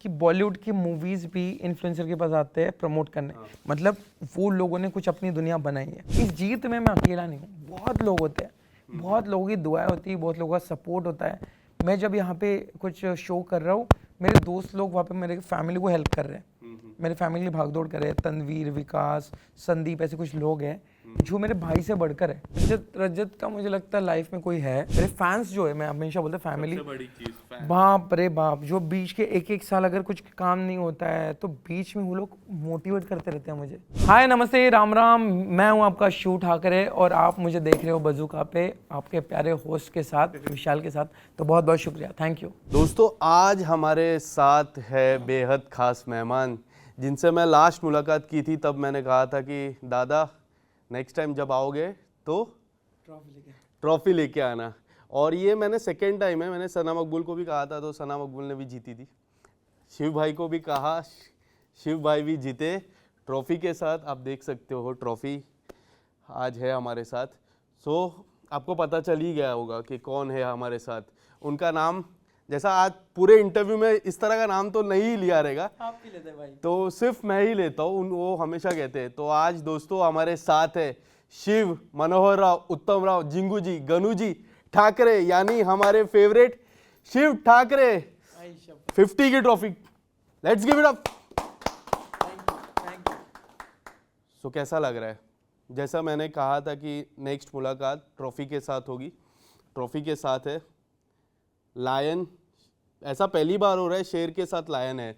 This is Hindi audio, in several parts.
कि बॉलीवुड की मूवीज भी इन्फ्लुएंसर के पास आते हैं प्रमोट करने। मतलब वो लोगों ने कुछ अपनी दुनिया बनाई है। इस जीत में मैं अकेला नहीं हूँ, बहुत लोग होते हैं, बहुत लोगों की दुआएं होती है, बहुत लोगों का सपोर्ट होता है। मैं जब यहाँ पे कुछ शो कर रहा हूँ, मेरे दोस्त लोग वहाँ पे मेरे फैमिली को हेल्प कर रहे हैं, मेरे फैमिली भागदौड़ कर रहे हैं। तनवीर, विकास, संदीप, ऐसे कुछ लोग हैं जो मेरे भाई से बढ़कर है। रजत रजत का मुझे लगता है लाइफ में कोई है। मेरे फैंस जो है, मैं हमेशा बोलता फैमिली, बड़ी चीज फैन। बाप रे बाप, जो बीच के एक एक साल अगर कुछ काम नहीं होता है तो बीच में वो लोग मोटिवेट करते रहते हैं मुझे। हाय, नमस्ते, राम राम। मैं हूं आपका शिव ठाकरे और आप मुझे देख रहे हो बजूका पे, आपके प्यारे होस्ट के साथ, विशाल के साथ। तो बहुत बहुत शुक्रिया, थैंक यू। दोस्तों, आज हमारे साथ है बेहद खास मेहमान जिनसे मैं लास्ट मुलाकात की थी। तब मैंने कहा था कि दादा नेक्स्ट टाइम जब आओगे तो ट्रॉफी लेके आना। और ये मैंने सेकेंड टाइम है। मैंने सना मकबूल को भी कहा था तो सना मकबूल ने भी जीती थी। शिव भाई को भी कहा, शिव भाई भी जीते ट्रॉफी के साथ। आप देख सकते हो ट्रॉफी आज है हमारे साथ। सो आपको पता चल ही गया होगा कि कौन है हमारे साथ। उनका नाम, जैसा आज पूरे इंटरव्यू में इस तरह का नाम तो नहीं लिया रहेगा, आप भी लेते भाई, तो सिर्फ मैं ही लेता हूँ, वो हमेशा कहते हैं। तो आज दोस्तों हमारे साथ है शिव मनोहर राव, उत्तम राव, जिंगू जी, गनू जी ठाकरे, यानी हमारे फेवरेट शिव ठाकरे। 50 की trophy, let's give it up. So कैसा लग रहा है? जैसा मैंने कहा था कि नेक्स्ट मुलाकात ट्रॉफी के साथ होगी। ट्रॉफी के साथ है लायन। ऐसा पहली बार हो रहा है शेर के साथ लायन है।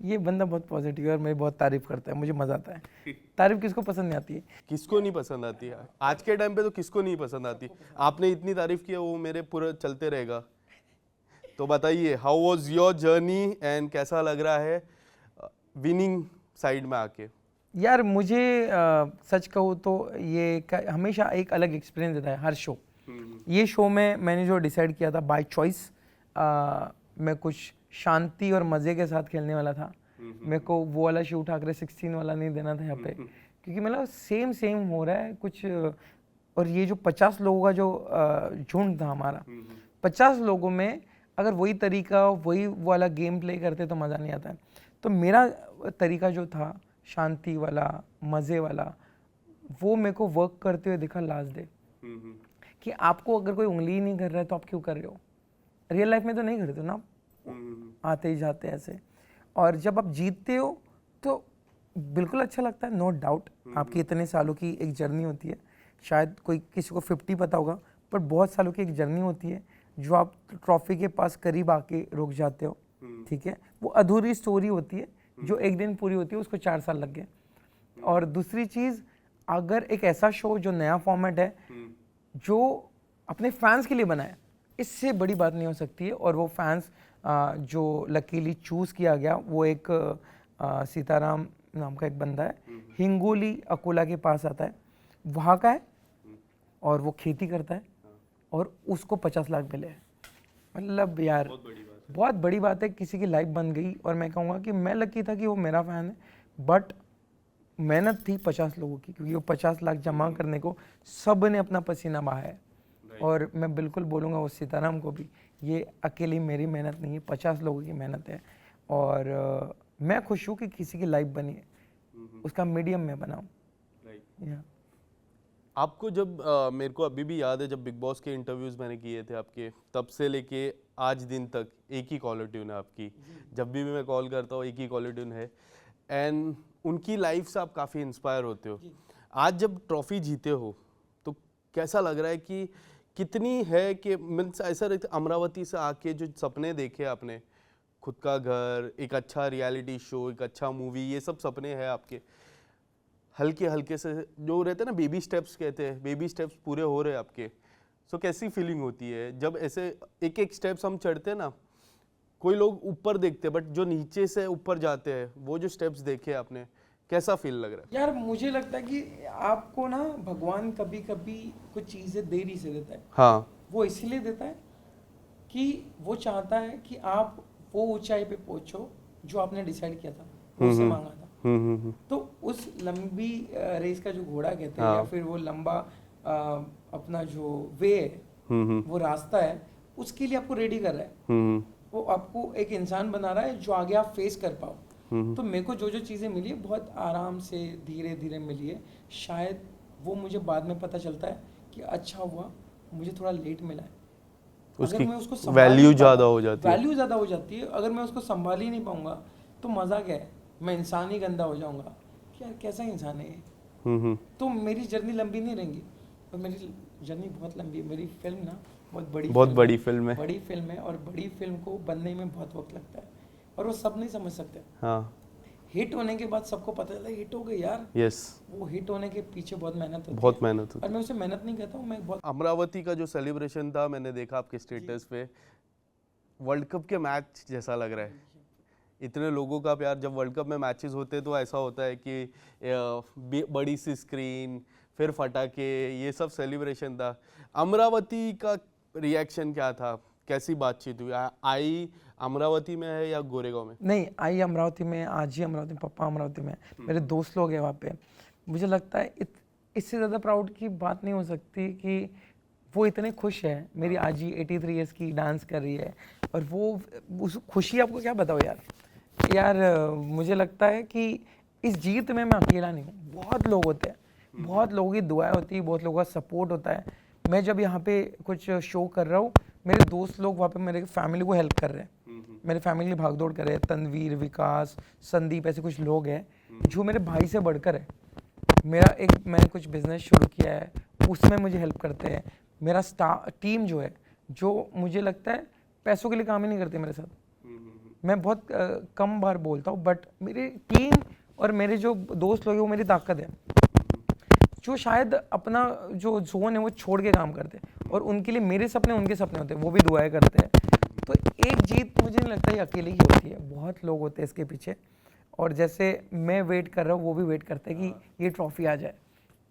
ये बंदा बहुत पॉजिटिव है और मेरी बहुत तारीफ करता है, मुझे मजा आता है। तारीफ किसको पसंद नहीं आती है? किसको नहीं पसंद आती है? आज के टाइम पे तो किसको नहीं पसंद आती। आपने इतनी तारीफ की है, वो मेरे पूरा चलते रहेगा। तो बताइए, how was your journey and कैसा लग रहा है विनिंग साइड में आके? यार मुझे सच कहूँ तो ये हमेशा एक अलग एक्सपीरियंस देता है हर शो। ये शो में मैंने जो डिसाइड किया था बाय चॉइस, मैं कुछ शांति और मज़े के साथ खेलने वाला था। मेरे को वो वाला शिव ठाकरे 16 वाला नहीं देना था यहाँ पे, क्योंकि मतलब सेम सेम हो रहा है कुछ। और ये जो 50 लोगों का जो झुंड था हमारा, 50 लोगों में अगर वही तरीका, वही वाला गेम प्ले करते तो मज़ा नहीं आता है। तो मेरा तरीका जो था शांति वाला, मज़े वाला, वो मेरे को वर्क करते हुए दिखा लास्ट डे। कि आपको अगर कोई उंगली ही नहीं कर रहा है तो आप क्यों कर रहे हो? रियल लाइफ में तो नहीं करते हो ना, आते ही जाते ऐसे। और जब आप जीतते हो तो बिल्कुल अच्छा लगता है, नो डाउट। आपकी इतने सालों की एक जर्नी होती है, शायद कोई किसी को 50 पता होगा, पर बहुत सालों की एक जर्नी होती है जो आप ट्रॉफी के पास करीब आके रुक जाते हो। ठीक है, वो अधूरी स्टोरी होती है जो एक दिन पूरी होती है, उसको 4 साल लग गए। और दूसरी चीज़, अगर एक ऐसा शो जो नया फॉर्मेट है, जो अपने फैंस के लिए बना है, इससे बड़ी बात नहीं हो सकती है। और वो फैंस जो लकीली चूज़ किया गया, वो एक सीताराम नाम का एक बंदा है, हिंगोली अकोला के पास आता है, वहाँ का है, और वो खेती करता है और उसको 50 लाख मिले हैं। मतलब यार बहुत बड़ी बात है, किसी की लाइफ बन गई। और मैं कहूँगा कि मैं लकी था कि वो मेरा फ़ैन है, बट मेहनत थी 50 लोगों की, क्योंकि वो 50 लाख जमा करने को सब ने अपना पसीना बहाया है। और मैं बिल्कुल बोलूँगा वो सीताराम को भी, ये अकेली मेरी मेहनत नहीं है, 50 लोगों की मेहनत है। और मैं खुश हूँ कि किसी की लाइफ बनी है, उसका मीडियम में बनाऊँ। आपको जब मेरे को अभी भी याद है, जब बिग बॉस के इंटरव्यूज़ मैंने किए थे आपके, तब से लेके आज दिन तक एक ही कॉलर ट्यून है आपकी। जब भी मैं कॉल करता हूँ एक ही कॉलर ट्यून है। एंड उनकी लाइफ से आप काफ़ी इंस्पायर होते हो। आज जब ट्रॉफी जीते हो तो कैसा लग रहा है कि कितनी है कि मीन्स ऐसा रहता, अमरावती से आके जो सपने देखे आपने, खुद का घर, एक अच्छा रियलिटी शो, एक अच्छा मूवी, ये सब सपने हैं आपके, हल्के हल्के से जो रहते हैं ना, बेबी स्टेप्स कहते हैं, बेबी स्टेप्स पूरे हो रहे हैं आपके। सो कैसी फीलिंग होती है जब ऐसे एक एक स्टेप्स हम चढ़ते हैं ना? कोई लोग ऊपर देखते हैं, बट जो नीचे से ऊपर जाते हैं, वो जो स्टेप्स देखे आपने, कैसा फील लग रहा है? यार मुझे लगता है कि आपको ना भगवान कभी कभी कुछ चीज़ें देरी से देता है। हाँ, वो इसलिए देता है कि वो चाहता है कि आप वो ऊंचाई पे पहुंचो जो आपने डिसाइड किया था, वो उससे मांगा था। तो उस लंबी रेस का जो घोड़ा कहते हैं, या फिर वो लंबा अपना जो वे है, वो रास्ता है, उसके लिए आपको रेडी कर रहा है। वो आपको एक इंसान बना रहा है जो आगे आप फेस कर पाओ। तो मेरे को जो जो चीज़ें मिली है बहुत आराम से धीरे धीरे मिली है। शायद वो मुझे बाद में पता चलता है कि अच्छा हुआ मुझे थोड़ा लेट मिला है। उसकी अगर मैं उसको संभाल वैल्यू नहीं ज़्यादा पाऊंगा, हो जाती है। वैल्यू ज़्यादा हो जाती है। अगर मैं उसको संभाल ही नहीं पाऊंगा तो मज़ा क्या है, मैं इंसान ही गंदा हो जाऊंगा कि यार कैसा इंसान है ये। तो मेरी जर्नी लंबी नहीं रहेंगी, और मेरी जर्नी बहुत लंबी है। मेरी फिल्म ना बहुत बड़ी बहुत फिल्म बड़ी है, फिल्म है। बड़ी फिल्म है, और बड़ी फिल्म को बनने में बहुत वक्त लगता है और वो सब नहीं समझ सकते। हाँ, हिट होने के बाद सबको पता चलता है हिट हो गई यार। यस, वो हिट होने के पीछे बहुत मेहनत होती बहुत है, मेहनत और होती मैं उसे मेहनत नहीं कहता हूँ, मैं बहुत है। अमरावती का जो सेलिब्रेशन था मैंने देखा आपके स्टेटस पे, वर्ल्ड कप के मैच जैसा लग रहा है। इतने लोगों का प्यार, जब वर्ल्ड कप में मैचेस होते हैं तो ऐसा होता है कि बड़ी सी स्क्रीन, फिर फटाके, ये सब सेलिब्रेशन था। अमरावती का रिएक्शन क्या था, कैसी बातचीत हुई? आई अमरावती में है या गोरेगांव में? नहीं आई अमरावती में, आज ही अमरावती में, पापा अमरावती में, मेरे दोस्त लोग हैं वहाँ पे। मुझे लगता है इससे ज़्यादा प्राउड की बात नहीं हो सकती कि वो इतने खुश है। मेरी आज ही 83 ईयर्स की डांस कर रही है, और वो उस खुशी आपको क्या बताओ यार। यार मुझे लगता है कि इस जीत में मैं अकेला नहीं हूँ, बहुत लोग होते हैं, बहुत लोगों की दुआएं होती है, बहुत लोगों का सपोर्ट होता है। मैं जब यहाँ पे कुछ शो कर रहा हूँ, मेरे दोस्त लोग वहाँ पे मेरे फैमिली को हेल्प कर रहे हैं, मेरे फैमिली भागदौड़ कर रहे हैं। तनवीर, विकास, संदीप, ऐसे कुछ लोग हैं जो मेरे भाई से बढ़कर है। मैंने कुछ बिजनेस शुरू किया है, उसमें मुझे हेल्प करते हैं। मेरा टीम जो है, जो मुझे लगता है पैसों के लिए काम ही नहीं करते मेरे साथ। मैं बहुत कम बार बोलता हूँ, बट मेरी टीम और मेरे जो दोस्त लोग हैं वो मेरी ताकत है, जो शायद अपना जो जोन है वो छोड़ के काम करते हैं, और उनके लिए मेरे सपने उनके सपने होते हैं, वो भी दुआएं करते हैं। तो एक जीत मुझे नहीं लगता ये अकेले ही होती है, बहुत लोग होते हैं इसके पीछे। और जैसे मैं वेट कर रहा हूँ, वो भी वेट करते हैं कि ये ट्रॉफी आ जाए।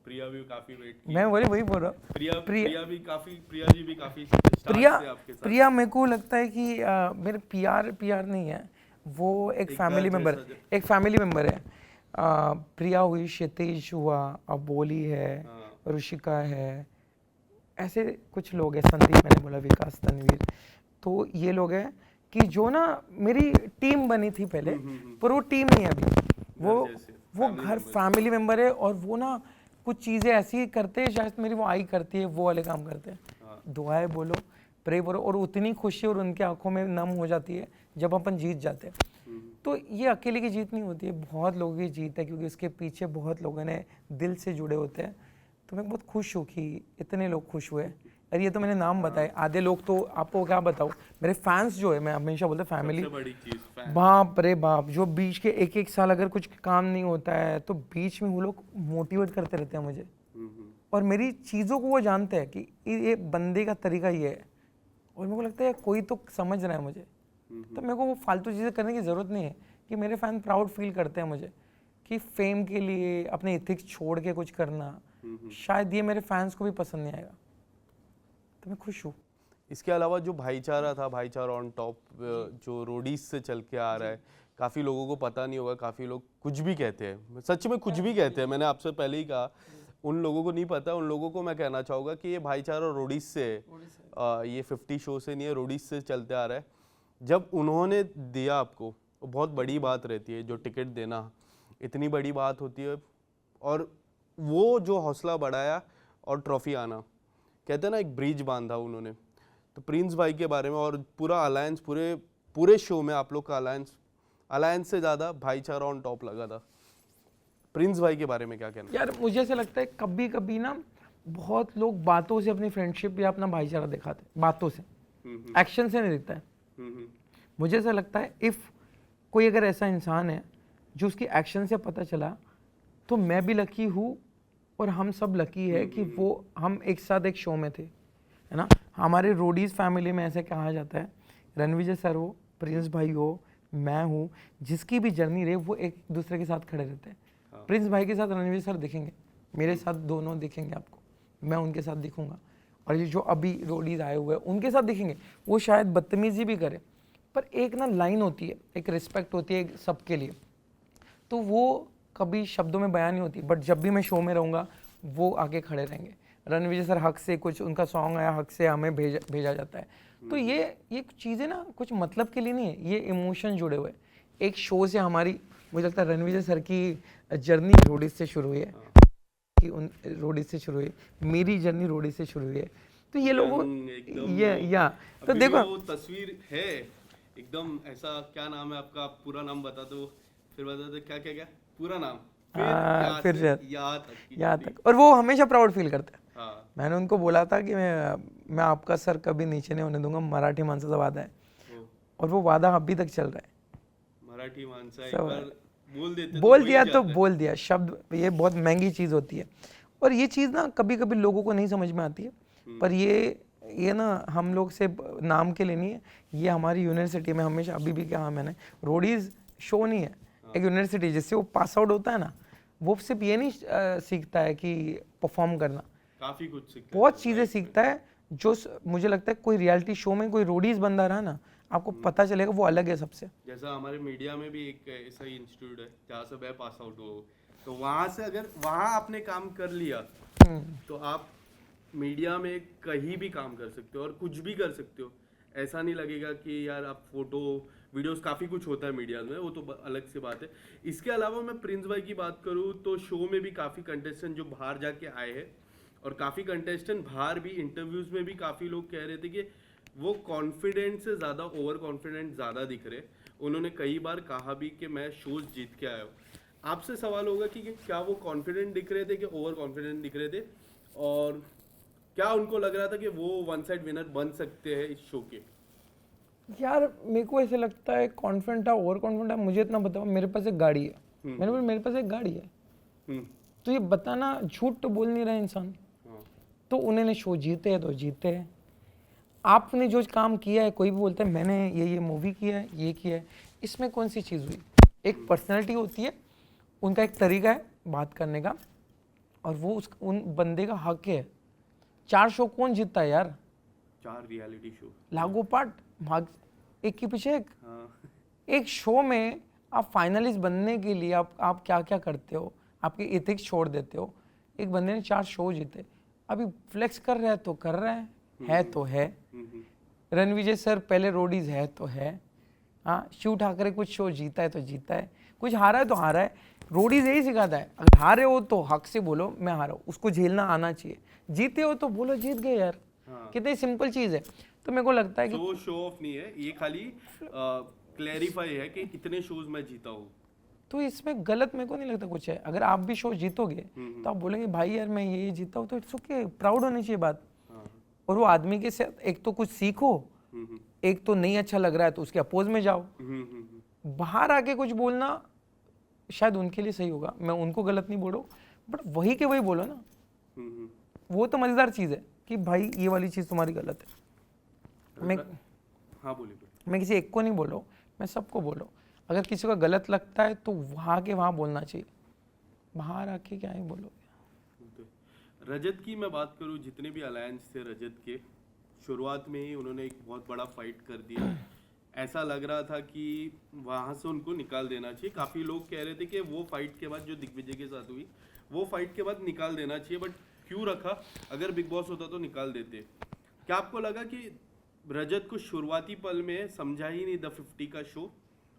प्रिया भी काफी वेट की। मैं वही बोल रहा हूँ। प्रिया जी भी काफी प्रिया स्टार्स थे आपके साथ। प्रिया मेरे को लगता है कि मेरे पीआर नहीं है, वो एक फैमिली मेम्बर, एक फैमिली मेम्बर है। प्रिया हुई, क्षितिज हुआ, अबोली है, ऋषिका है, ऐसे कुछ लोग हैं, संदीप मैंने बोला, विकास, तनवीर। तो ये लोग हैं कि जो ना मेरी टीम बनी थी पहले, पर वो टीम नहीं है अभी। वो घर फैमिली मेम्बर है, और वो ना कुछ चीज़ें ऐसी करते हैं शायद मेरी वो आई करती है, वो वाले काम करते हैं। दुआएं बोलो, प्रे बोलो, और उतनी खुशी और उनके आंखों में नम हो जाती है जब अपन जीत जाते हैं। तो ये अकेले की जीत नहीं होती है, बहुत लोगों की जीत है, क्योंकि इसके पीछे बहुत लोगों ने दिल से जुड़े होते हैं। तो मैं बहुत खुश हूँ कि इतने लोग खुश हुए। अरे ये तो मैंने नाम बताए, आधे लोग तो आपको क्या बताऊँ, मेरे फैंस जो है, मैं हमेशा बोलता फैमिली, बड़ी चीज फैन। बाप रे बाप, जो बीच के एक साल अगर कुछ काम नहीं होता है तो बीच में वो लोग मोटिवेट करते रहते हैं मुझे, और मेरी चीज़ों को वो जानते हैं कि ये बंदे का तरीका ये है, और मेरे को लगता है कोई तो समझ रहा है मुझे। तो मेरे को वो फालतू चीज़ें करने की ज़रूरत नहीं है, कि मेरे फैन प्राउड फील करते हैं मुझे कि फेम के लिए अपने इथिक्स छोड़ के कुछ करना, शायद ये मेरे फैंस को भी पसंद नहीं आएगा। तो मैं खुश हूँ। इसके अलावा जो भाईचारा था, भाईचारा ऑन टॉप, जो रोडीज से चल के आ रहा है, काफ़ी लोगों को पता नहीं होगा, काफ़ी लोग कुछ भी कहते हैं, सच में कुछ भी कहते हैं। मैंने आपसे पहले ही कहा, उन लोगों को नहीं पता, उन लोगों को मैं कहना चाहूँगा कि ये भाईचारा रोडीज से, ये 50 शो से नहीं है, रोडीज से चलते आ रहा है। जब उन्होंने दिया आपको, वो बहुत बड़ी बात रहती है, जो टिकट देना इतनी बड़ी बात होती है, और वो जो हौसला बढ़ाया और ट्रॉफी आना, कहते हैं ना एक ब्रिज बांधा उन्होंने। तो प्रिंस भाई के बारे में और पूरा अलायंस, पूरे शो में आप लोग का अलायंस से ज़्यादा भाईचारा ऑन टॉप लगा था। प्रिंस भाई के बारे में क्या कहना? यार मुझे ऐसा लगता है कभी कभी ना बहुत लोग बातों से अपनी फ्रेंडशिप या अपना भाईचारा दिखाते हैं, बातों से, एक्शन से नहीं दिखता है। मुझे ऐसा लगता है इफ़ कोई अगर ऐसा इंसान है जो उसकी एक्शन से पता चला, तो मैं भी लकी हूँ, और हम सब लकी है कि वो हम एक साथ एक शो में थे, है ना। हमारे रोडीज फैमिली में ऐसे कहा जाता है, रणविजय सर हो, प्रिंस भाई हो, मैं हूँ, जिसकी भी जर्नी रहे वो एक दूसरे के साथ खड़े रहते हैं। प्रिंस भाई के साथ रणविजय सर दिखेंगे, मेरे साथ दोनों दिखेंगे आपको, मैं उनके साथ दिखूंगा, और ये जो अभी रोडीज आए हुए हैं उनके साथ दिखेंगे। वो शायद बदतमीजी भी करे, पर एक ना लाइन होती है, एक रिस्पेक्ट होती है सबके लिए, तो वो कभी शब्दों में बयान नहीं होती, बट जब भी मैं शो में रहूँगा वो आगे खड़े रहेंगे। रणविजय सर हक से कुछ उनका सॉन्ग आया, हक से हमें भेजा जाता है। तो ये चीज़ें ना कुछ मतलब के लिए नहीं है, ये इमोशन जुड़े हुए हैं। एक शो से हमारी, मुझे लगता है रणविजय सर की जर्नी रोडीज से शुरू हुई है, कि उन रोडीज से शुरू हुई, मेरी जर्नी रोडीज से शुरू हुई है। तो ये लोगों तो देखो वो तस्वीर है एकदम ऐसा। क्या नाम है आपका? पूरा नाम बता दो, फिर बता दो क्या क्या क्या पूरा नाम, फिर यहाँ तक। और वो हमेशा प्राउड फील करते हैं। हाँ। मैंने उनको बोला था कि मैं आपका सर कभी नीचे नहीं होने दूंगा, मराठी माणसाचा वादा है, और वो वादा अभी तक चल रहा है। मराठी माणसा एक बार बोल दिया तो बोल दिया। शब्द ये बहुत महंगी चीज़ होती है, और ये चीज़ ना कभी कभी लोगों को नहीं समझ में आती है। पर ये ना हम लोग से नाम के लिए नहीं है, ये हमारी यूनिवर्सिटी में हमेशा अभी भी कहा मैंने, रोडीज शो नहीं है, एक यूनिवर्सिटी जिससे वो पास आउट होता है ना, वो सिर्फ ये नहीं सीखता है कि परफॉर्म करना, काफी कुछ सीखता है, बहुत चीज़ें सीखता है। जो मुझे लगता है कोई रियलिटी शो में कोई रोडीज बंदा रहा ना, आपको पता चलेगा वो अलग है सबसे। जैसा हमारे मीडिया में भी एक ऐसा ही इंस्टीट्यूट है जहाँ से मैं पास आउट हुआ, तो वहाँ से अगर वहाँ आपने काम कर लिया तो आप मीडिया में कहीं भी काम कर सकते हो और कुछ भी कर सकते हो। ऐसा नहीं लगेगा कि यार आप फोटो वीडियोस, काफ़ी कुछ होता है मीडिया में, वो तो अलग से बात है। इसके अलावा मैं प्रिंस भाई की बात करूँ तो शो में भी काफ़ी कंटेस्टेंट जो बाहर जाके आए हैं, और काफ़ी कंटेस्टेंट बाहर भी इंटरव्यूज़ में भी काफ़ी लोग कह रहे थे कि वो कॉन्फिडेंट से ज़्यादा ओवर कॉन्फिडेंट ज़्यादा दिख रहे। उन्होंने कई बार कहा भी कि मैं शोज जीत के आया हूँ। आपसे सवाल होगा कि क्या वो कॉन्फिडेंट दिख रहे थे कि ओवर कॉन्फिडेंट दिख रहे थे, और क्या उनको लग रहा था कि वो वन साइड विनर बन सकते हैं इस शो के? यार मेरे को ऐसे लगता है कॉन्फिडेंट है, ओवर कॉन्फिडेंट है, मुझे इतना बताओ, मेरे पास एक गाड़ी है, मैंने बोला मेरे पास एक गाड़ी है, तो ये बताना, झूठ तो बोल नहीं रहा इंसान। तो उन्होंने शो जीते है तो जीते हैं। आपने जो काम किया है, कोई भी बोलता है मैंने ये मूवी किया है, ये किया है, इसमें कौन सी चीज़ हुई? एक पर्सनैलिटी होती है, उनका एक तरीका है बात करने का, और वो उन बंदे का हक है। 4 शो कौन जीतता है यार? 4 रियलिटी शो लागोपाठ भाग, एक के पीछे एक। एक शो में आप फाइनलिस्ट बनने के लिए आप क्या क्या करते हो, आपके एथिक्स छोड़ देते हो। एक बंदे ने 4 शो जीते, अभी फ्लेक्स कर रहा है तो कर रहा है तो है। रणविजय सर पहले रोडीज है तो है। हाँ, शिव ठाकरे कुछ शो जीता है तो जीता है, कुछ हारा है तो हारा है। रोडीज यही सिखाता है, अगर हारे हो तो हक से बोलो मैं हारा हूँ, उसको झेलना आना चाहिए। जीते हो तो बोलो जीत गए यार। कितनी सिंपल चीज है। तो मेरे को लगता है कि शो ऑफ नहीं है ये, खाली क्लैरिफाई है कि इतने शोज मैं जीता हूँ। तो इसमें गलत मेरे को नहीं लगता कुछ है। अगर आप भी शो जीतोगे तो आप बोलेंगे भाई यार मैं ये जीता हूँ, तो इट्स ओके, प्राउड होनी चाहिए बात। और वो आदमी के साथ एक तो कुछ सीखो, एक तो नहीं अच्छा लग रहा है तो उसके अपोज में जाओ। बाहर आके कुछ बोलना शायद उनके लिए सही होगा, मैं उनको गलत नहीं बोल रहा हूँ, बट वही के वही बोलो ना। वो तो मजेदार चीज है कि भाई ये वाली चीज तुम्हारी गलत है। मैं किसी एक को नहीं बोल रहा हूँ, मैं सबको बोल रहा हूँ। अगर किसी का गलत लगता है तो वहाँ के वहाँ बोलना चाहिए, बाहर आके क्या ही बोलोगे। रजत की मैं बात करूं, जितने भी अलायंस थे रजत के, शुरुआत में ही उन्होंने एक बहुत बड़ा फाइट कर दिया। ऐसा लग रहा था कि वहां से उनको निकाल देना चाहिए। काफ़ी लोग कह रहे थे कि वो फाइट के बाद जो दिग्विजय के साथ हुई, वो फाइट के बाद निकाल देना चाहिए, बट क्यों रखा? अगर बिग बॉस होता तो निकाल देते। क्या आपको लगा कि रजत को शुरुआती पल में समझा ही नहीं द 50 का शो,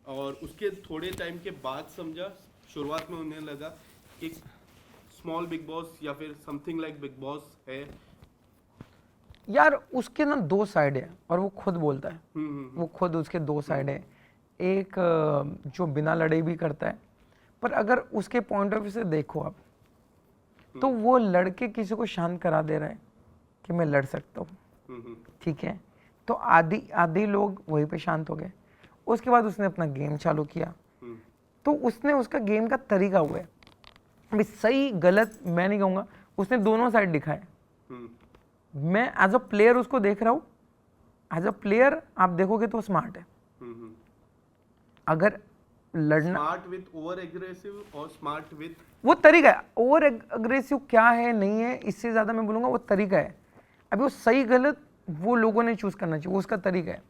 और उसके थोड़े टाइम के बाद समझा? शुरुआत में उन्हें लगा कि स्मॉल बिग बॉस या फिर समथिंग लाइक बिग बॉस है। यार उसके ना 2 साइड है, और वो खुद बोलता है, वो खुद उसके 2 साइड है। एक जो बिना लड़े भी करता है, पर अगर उसके पॉइंट ऑफ व्यू से देखो आप, तो वो लड़के किसी को शांत करा दे रहा है कि मैं लड़ सकता हूँ, ठीक है। तो आधी लोग वहीं पे शांत हो गए। उसके बाद उसने अपना गेम चालू किया, तो उसने उसका गेम का तरीका हुआ है। अभी सही गलत मैं नहीं कहूँगा, उसने दोनों साइड दिखाए। मैं एज अ प्लेयर उसको देख रहा हूँ, एज अ प्लेयर आप देखोगे तो स्मार्ट है। अगर लड़ना स्मार्ट विद ओवर एग्रेसिव और स्मार्ट विद, वो तरीका है। ओवर एग्रेसिव क्या है नहीं है, इससे ज़्यादा मैं बोलूँगा वो तरीका है। अभी वो सही गलत वो लोगों ने चूज करना चाहिए, वो उसका तरीका है।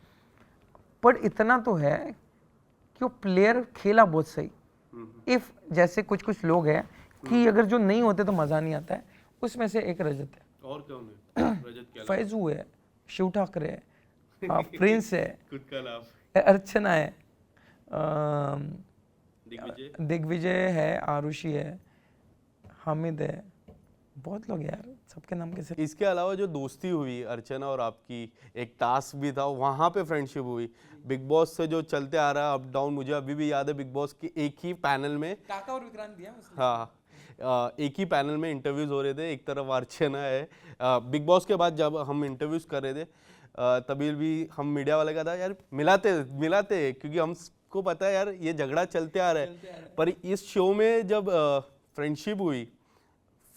पर इतना तो है कि वो प्लेयर खेला बहुत सही। इफ जैसे कुछ लोग हैं कि अगर जो नहीं होते तो मज़ा नहीं आता है, उसमें से एक रजत है। और कौन है रजत के अलावा? फैजू है, शिव ठाकरे है, प्रिंस है, खुद का नाम अर्चना है, दिग्विजय। दिग्विजय है, आरुषि है, हामिद है, बहुत लोग यार, सबके नाम कैसे। इसके अलावा जो दोस्ती हुई अर्चना और आपकी, एक टास्क भी था वहाँ पे फ्रेंडशिप हुई, बिग बॉस से जो चलते आ रहा है अप डाउन, मुझे अभी भी याद है बिग बॉस के एक ही पैनल में, काका और विक्रांत दिया उसने। हाँ एक ही पैनल में इंटरव्यूज हो रहे थे, एक तरफ अर्चना है, बिग बॉस के बाद जब हम इंटरव्यूज कर रहे थे तभी भी हम मीडिया वाले का था यार मिलाते क्योंकि हमको पता है यार ये झगड़ा चलते आ रहा है, पर इस शो में जब फ्रेंडशिप हुई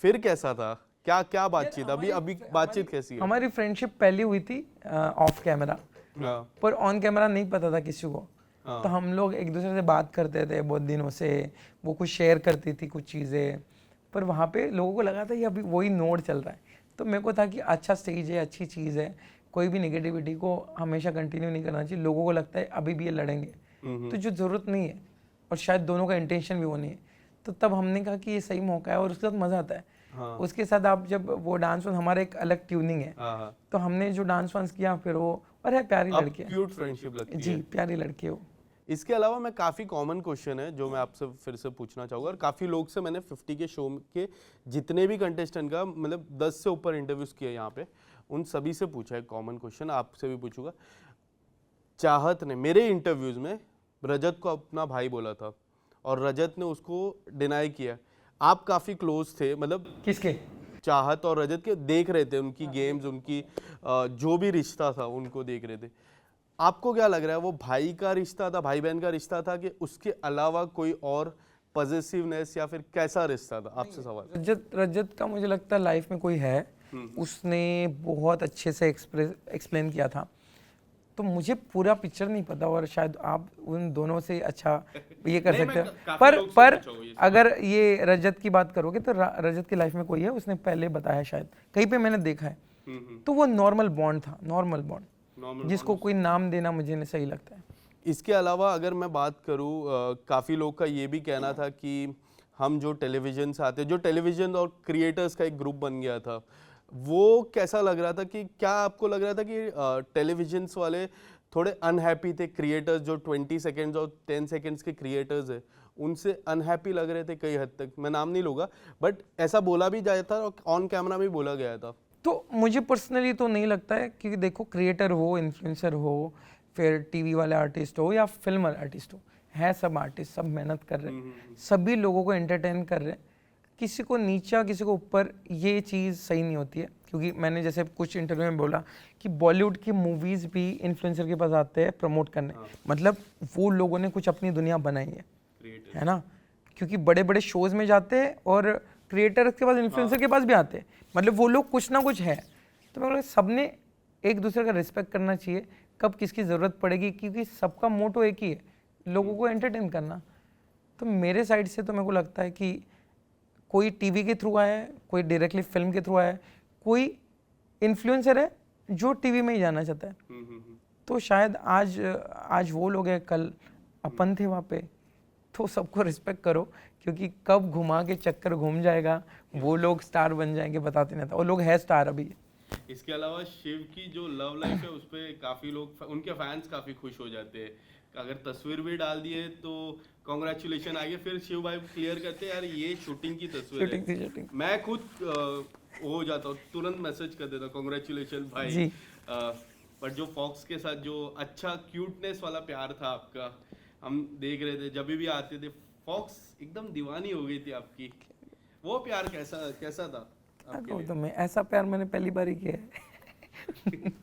फिर कैसा था, क्या क्या बातचीत, अभी बातचीत कैसी है? हमारी फ्रेंडशिप पहले हुई थी ऑफ कैमरा, हाँ, पर ऑन कैमरा नहीं पता था किसी को। तो हम लोग एक दूसरे से बात करते थे बहुत दिनों से, वो कुछ शेयर करती थी कुछ चीज़ें, पर वहाँ पे लोगों को लगा था कि अभी वही नोड चल रहा है। तो मेरे को था कि अच्छा स्टेज है, अच्छी चीज़ है, कोई भी नेगेटिविटी को हमेशा कंटिन्यू नहीं करना चाहिए। लोगों को लगता है अभी भी ये लड़ेंगे, तो जो ज़रूरत नहीं है, और शायद दोनों का इंटेंशन भी वो नहीं है। तो तब हमने कहा कि ये सही मौका है और उसके साथ मज़ा आता है। हाँ, उसके साथ आप जब वो डांस, हमारा एक अलग ट्यूनिंग है, हाँ, तो हमने जो डांस वांस किया फिर वो, और है प्यारी अब लड़की है क्यूट फ्रेंडशिप लगती है। जी, प्यारी लड़की है वो। इसके अलावा मैं काफ़ी कॉमन क्वेश्चन है जो मैं आपसे फिर से पूछना चाहूँगा, और काफ़ी लोग से मैंने 50 के शो के जितने भी कंटेस्टेंट का मतलब 10 से ऊपर इंटरव्यूज़ किए यहाँ पे, उन सभी से पूछा है कॉमन क्वेश्चन, आपसे भी पूछूंगा। चाहत ने मेरे इंटरव्यूज़ में रजत को अपना भाई बोला था और रजत ने उसको डिनाई किया। आप काफ़ी क्लोज थे, मतलब किसके? चाहत और रजत के, देख रहे थे उनकी गेम्स, उनकी जो भी रिश्ता था उनको देख रहे थे। आपको क्या लग रहा है, वो भाई का रिश्ता था, भाई बहन का रिश्ता था, कि उसके अलावा कोई और पॉजिटिवनेस, या फिर कैसा रिश्ता था? आपसे सवाल। रजत का मुझे लगता है लाइफ में कोई है, उसने बहुत अच्छे से एक्सप्लेन किया था। तो मुझे पूरा पिक्चर नहीं पता, और शायद आप उन दोनों से अच्छा ये कर सकते हो। पर अगर ये रजत की बात करोगे तो रजत की लाइफ में कोई है, उसने पहले बताया, शायद कहीं पे मैंने देखा है। तो वो नॉर्मल बॉन्ड था, नॉर्मल बॉन्ड, जिसको कोई नाम देना मुझे नहीं सही लगता है। इसके अलावा अगर मैं बात करूँ, काफ़ी लोग का ये भी कहना था कि हम जो टेलीविजन से आते, जो टेलीविजन और क्रिएटर्स का एक ग्रुप बन गया था, वो कैसा लग रहा था? कि क्या आपको लग रहा था कि टेलीविजन वाले थोड़े अनहैप्पी थे? क्रिएटर्स जो 20 सेकेंड्स और 10 सेकेंड्स के क्रिएटर्स है, उनसे अनहैप्पी लग रहे थे कई हद तक, मैं नाम नहीं लूँगा, बट ऐसा बोला भी जाता था और ऑन कैमरा भी बोला गया था। तो मुझे पर्सनली तो नहीं लगता है, क्योंकि देखो क्रिएटर हो, इन्फ्लुएंसर हो, फिर टीवी वाले आर्टिस्ट हो या फिल्म वाले आर्टिस्ट हो, है सब आर्टिस्ट, सब मेहनत कर रहे हैं, सभी लोगों को एंटरटेन कर रहे हैं। किसी को नीचा, किसी को ऊपर, ये चीज़ सही नहीं होती है। क्योंकि मैंने जैसे कुछ इंटरव्यू में बोला कि बॉलीवुड की मूवीज़ भी इन्फ्लुएंसर के पास आते हैं प्रमोट करने, मतलब वो लोगों ने कुछ अपनी दुनिया बनाई है ना। क्योंकि बड़े बड़े शोज़ में जाते हैं और क्रिएटर के पास, इन्फ्लुएंसर के पास भी आते हैं, मतलब वो लोग कुछ ना कुछ है। तो मैं सबने एक दूसरे का रिस्पेक्ट करना चाहिए, कब किसकी ज़रूरत पड़ेगी, क्योंकि सबका मोटो एक ही है, लोगों को एंटरटेन करना। तो मेरे साइड से तो मेरे को लगता है कि कोई टीवी के थ्रू आया है, कोई डायरेक्टली फिल्म के थ्रू आया है, कोई इन्फ्लुएंसर है जो टीवी में ही जाना चाहता है। तो शायद आज वो लोग हैं, कल अपन थे वहाँ पे। तो सबको रिस्पेक्ट करो, क्योंकि कब घुमा के चक्कर घूम जाएगा, वो लोग स्टार बन जाएंगे बताते नहीं था, वो लोग है स्टार अभी। इसके अलावा शिव की जो लव लाइफ है उस पर काफ़ी लोग, उनके फैंस काफ़ी खुश हो जाते हैं। अगर तस्वीर भी डाल दिए तो कॉन्ग्रेचुलेशन आगे, फिर शिव भाई क्लियर करते हैं यार ये शूटिंग की तस्वीर है। शूटिंग। मैं खुद हो जाता हूँ, तुरंत मैसेज कर देता हूँ कॉन्ग्रेचुलेशन भाई। बट जो फॉक्स के साथ जो अच्छा क्यूटनेस वाला प्यार था आपका, हम देख रहे थे, जब भी आते थे फॉक्स एकदम दीवानी हो गई थी आपकी। वो प्यार कैसा था आपके लिए? तो मैं ऐसा प्यार मैंने पहली बार ही किया है।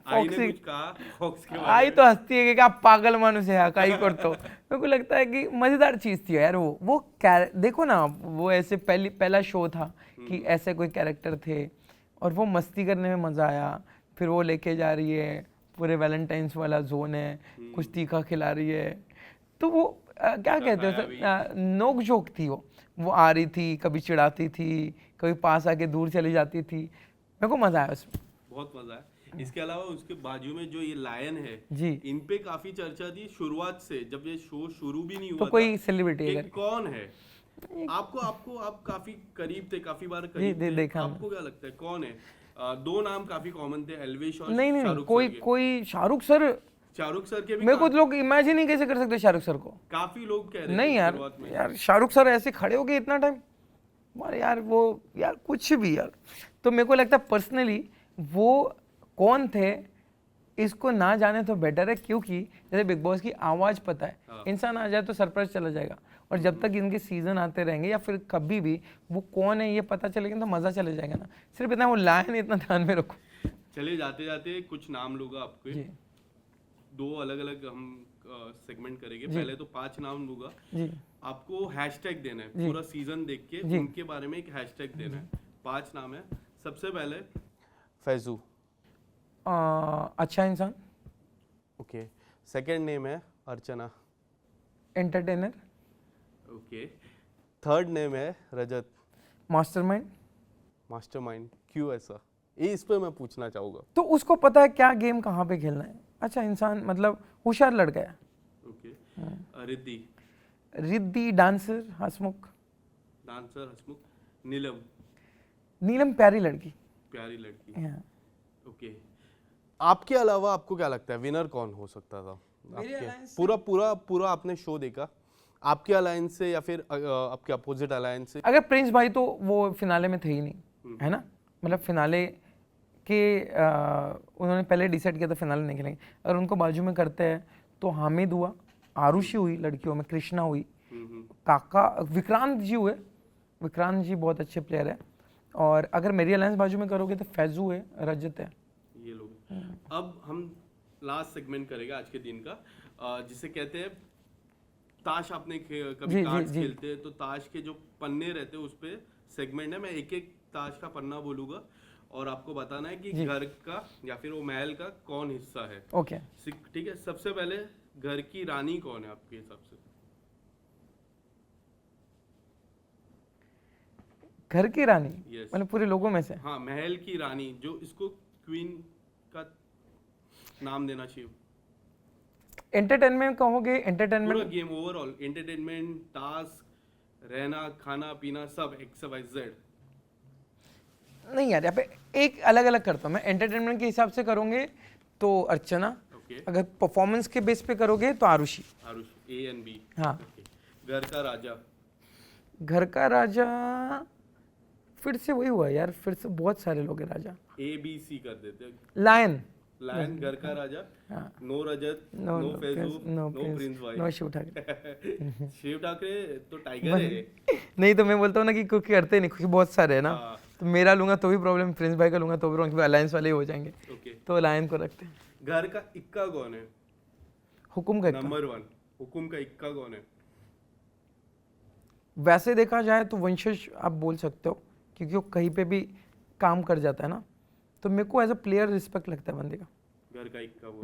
आई ने कुछ कहा फॉक्स के बारे में? आई तो हंसती है कि क्या पागल मानुस है काई कर। तो मेरे को लगता है कि मजेदार चीज थी यार वो देखो ना, वो ऐसे पहला शो था कि ऐसे कोई कैरेक्टर थे और वो मस्ती करने में मजा आया। फिर वो लेके जा रही है, पूरे वैलेंटाइंस वाला जोन है, कुछ तीखा खिला रही है, तो वो क्या कहते हैं, नोक झोंक थी। वो आ रही थी, कभी चिढ़ाती थी, कभी पास आके दूर चली जाती थी। मेरे को मजा आया उसमें, बहुत मजा आया। इसके अलावा उसके बाजू में जो ये लायन है जी, इन पे काफी चर्चा थी शुरुआत से, जब ये शो शुरू भी नहीं हुआ तो कोई सेलिब्रिटी कि कौन है। आपको आपको आप काफी करीब थे, काफी बार करीब थे। देखा आपको क्या लगता है कौन है? दो नाम काफी कॉमन थे, एल्विश और नहीं नहीं शाहरुख कोई सर के। कोई शाहरुख सर, शाहरुख सर के भी मेरे को तो लोग इमेजिन ही कैसे कर सकते शाहरुख सर को। काफी लोग कह रहे नहीं थे यार, शुरुआत में। यार शाहरुख सर ऐसे खड़े हो गए इतना टाइम, अरे यार वो यार कुछ भी यार। तो मेरे को लगता है पर्सनली वो कौन थे इसको ना जाने तो बेटर है, क्योंकि जैसे बिग बॉस की आवाज़ पता है, हाँ। इंसान आ जाए तो सरप्राइज चला जाएगा, और जब तक इनके सीजन आते रहेंगे या फिर कभी भी वो कौन है ये पता चलेगा तो मज़ा चले जाएगा ना। सिर्फ इतना वो लायन इतना ध्यान में रखो। चलिए जाते जाते कुछ नाम लूंगा आपके, जी दो अलग अलग हम सेगमेंट करेंगे। पहले तो 5 नाम लूंगा, जी आपको हैशटैग देना है, पूरा सीजन देख के उनके बारे में एक हैशटैग देना है। 5 नाम है। सबसे पहले फैजू। अच्छा इंसान, ओके। सेकंड नेम है Archana. Entertainer, okay. Third name है रजत। मास्टरमाइंड। मास्टरमाइंड, क्यों ऐसा? ये इस पे मैं पूछना चाहूँगा। तो उसको पता है क्या गेम कहाँ पे खेलना है। अच्छा इंसान मतलब होशियार लड़का है। ओके। रिद्धि। रिद्धि डांसर, हंसमुख। डांसर हंसमुख। नीलम। नीलम प्यारी लड़की। प्यारी लड़की। हाँ। ओके। आपके अलावा आपको क्या लगता है विनर कौन हो सकता था? पूरा पूरा पूरा आपने शो देखा, आपके अलायंस से या फिर आपके अपोजिट अलायंस से? अगर प्रिंस भाई तो वो फिनाले में थे ही नहीं, है ना, मतलब फिनाले के उन्होंने पहले डिसाइड किया था फिनाले नहीं खेलेंगे। अगर उनको बाजू में करते हैं तो हामिद हुआ, आरुषि हुई लड़कियों में, कृष्णा हुई, काका विक्रांत जी हुए। विक्रांत जी बहुत अच्छे प्लेयर है। और अगर मेरी अलायंस बाजू में करोगे तो फैजू है, रजत है, ये लोग। अब हम लास्ट सेगमेंट करेंगे आज के दिन का, जिसे कहते हैं ताश। आपने कभी कार्ड्स खेलते हैं तो ताश के जो पन्ने रहते हैं उस पे सेगमेंट है। मैं एक एक ताश का पन्ना बोलूंगा और आपको बताना है कि घर का या फिर वो महल का कौन हिस्सा है। ओके ठीक है। सबसे पहले घर की रानी कौन है आपके हिसाब से? घर की रानी Yes. मतलब पूरे लोगों में से? हाँ, महल की रानी, जो इसको क्वीन का नाम देना चाहिए। एंटरटेनमेंट कहोगे? पूरा entertainment game overall, entertainment, task, रहना, खाना पीना, सब XYZ। नहीं यार, यहाँ पे एक अलग अलग करता हूँ मैं। एंटरटेनमेंट के हिसाब से करोगे तो अर्चना, ओके। अगर परफॉर्मेंस के बेस पे करोगे तो Arushi. Arushi, A and B। हाँ। घर का राजा। घर का राजा फिर से वही हुआ यार, फिर से बहुत सारे लोग हैं राजा। ABC कर देते हैं। लायन। लायन घर का राजा। हाँ। No Rajat, no no Faizu, no Prince Prince भाई। नो शिव ठाकरे। शिव ठाकरे तो टाइगर है। नहीं तो मैं बोलता हूँ ना कि क्योंकि करते नहीं, क्योंकि बहुत सारे है ना। हाँ। तो मेरा लूंगा तो भी प्रॉब्लम, प्रिंस भाई का लूंगा तो भी प्रॉब्लम, क्योंकि अलायंस वाले ही हो जाएंगे। ओके। तो लायन को रखते हैं। घर का इक्का कौन है? हुकुम का इक्का। नंबर 1 हुकुम का इक्का कौन है? वैसे देखा जाए तो वंशज आप बोल सकते हो, क्योंकि वो कहीं पे भी काम कर जाता है ना, तो मेरे को एज अ प्लेयर रिस्पेक्ट लगता है बंदे का। घर का इक्का वो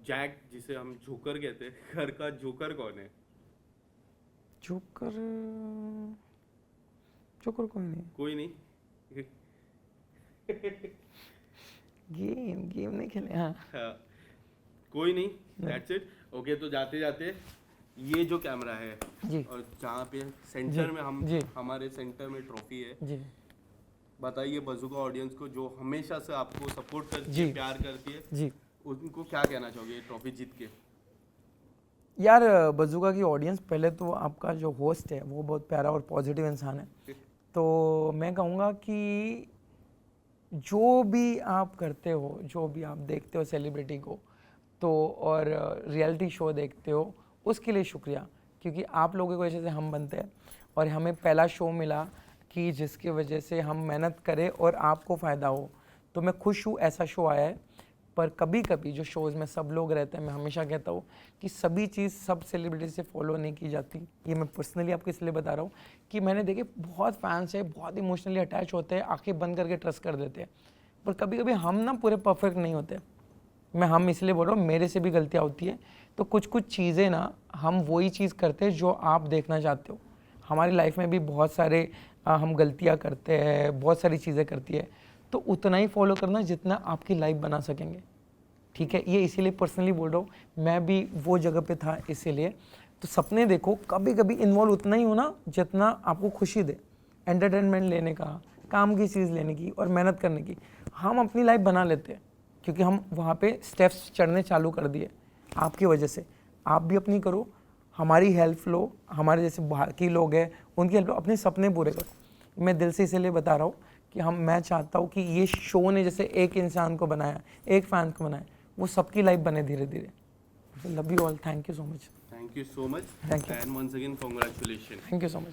जैक, जिसे हम जोकर कहते हैं, घर का जोकर कौन है? जोकर, जोकर कोई नहीं। कोई नहीं। गेम नहीं खेले। हाँ हाँ, कोई नहीं, दैट्स इट। ओके, तो जाते जाते ये जो कैमरा है जी और जहाँ पे सेंटर में हम, जी। हमारे सेंटर में ट्रॉफी है, जी बताइए बज़ुका ऑडियंस को जो हमेशा से आपको सपोर्ट करती जी। है, प्यार करती है, जी। उनको क्या कहना चाहोगे ये ट्रॉफी जीत के? यार बज़ुका की ऑडियंस, पहले तो आपका जो होस्ट है वो बहुत प्यारा और पॉजिटिव इंसान है। तो मैं कहूँगा कि जो भी आप करते हो, जो भी आप देखते हो सेलिब्रिटी को, तो और रियलिटी शो देखते हो, उसके लिए शुक्रिया, क्योंकि आप लोगों की वजह से हम बनते हैं और हमें पहला शो मिला कि जिसकी वजह से हम मेहनत करें और आपको फ़ायदा हो। तो मैं खुश हूँ ऐसा शो आया है। पर कभी कभी जो शोज़ में सब लोग रहते हैं, मैं हमेशा कहता हूँ कि सभी चीज़ सब सेलिब्रिटी से फॉलो नहीं की जाती। ये मैं पर्सनली आपको इसलिए बता रहा हूँ कि मैंने देखे बहुत फैंस है, बहुत इमोशनली अटैच होते हैं, आंखें बंद करके ट्रस्ट कर देते हैं, पर कभी कभी हम ना पूरे परफेक्ट नहीं होते। मैं हम इसलिए बोल रहा हूँ, मेरे से भी गलतियाँ होती है। तो कुछ कुछ चीज़ें ना हम वही चीज़ करते हैं जो आप देखना चाहते हो। हमारी लाइफ में भी बहुत सारे हम गलतियाँ करते हैं, बहुत सारी चीज़ें करती है, तो उतना ही फॉलो करना जितना आपकी लाइफ बना सकेंगे। ठीक है, ये इसीलिए पर्सनली बोल रहा हूँ, मैं भी वो जगह पे था इसीलिए। तो सपने देखो, कभी कभी इन्वॉल्व उतना ही हो ना जितना आपको खुशी दे, एंटरटेनमेंट लेने का, काम की चीज़ लेने की और मेहनत करने की। हम अपनी लाइफ बना लेते हैं क्योंकि हम वहाँ पे स्टेप्स चढ़ने चालू कर दिए आपकी वजह से। आप भी अपनी करो, हमारी हेल्प लो, हमारे जैसे बाकी लोग हैं उनकी हेल्प लो, अपने सपने पूरे करो। मैं दिल से इसलिए बता रहा हूँ कि मैं चाहता हूँ कि ये शो ने जैसे एक इंसान को बनाया, एक फैन को बनाया, वो सबकी लाइफ बने धीरे धीरे। Love you all, thank you so much. Thank you so much. Thank you. And once again, congratulations. Thank you so much.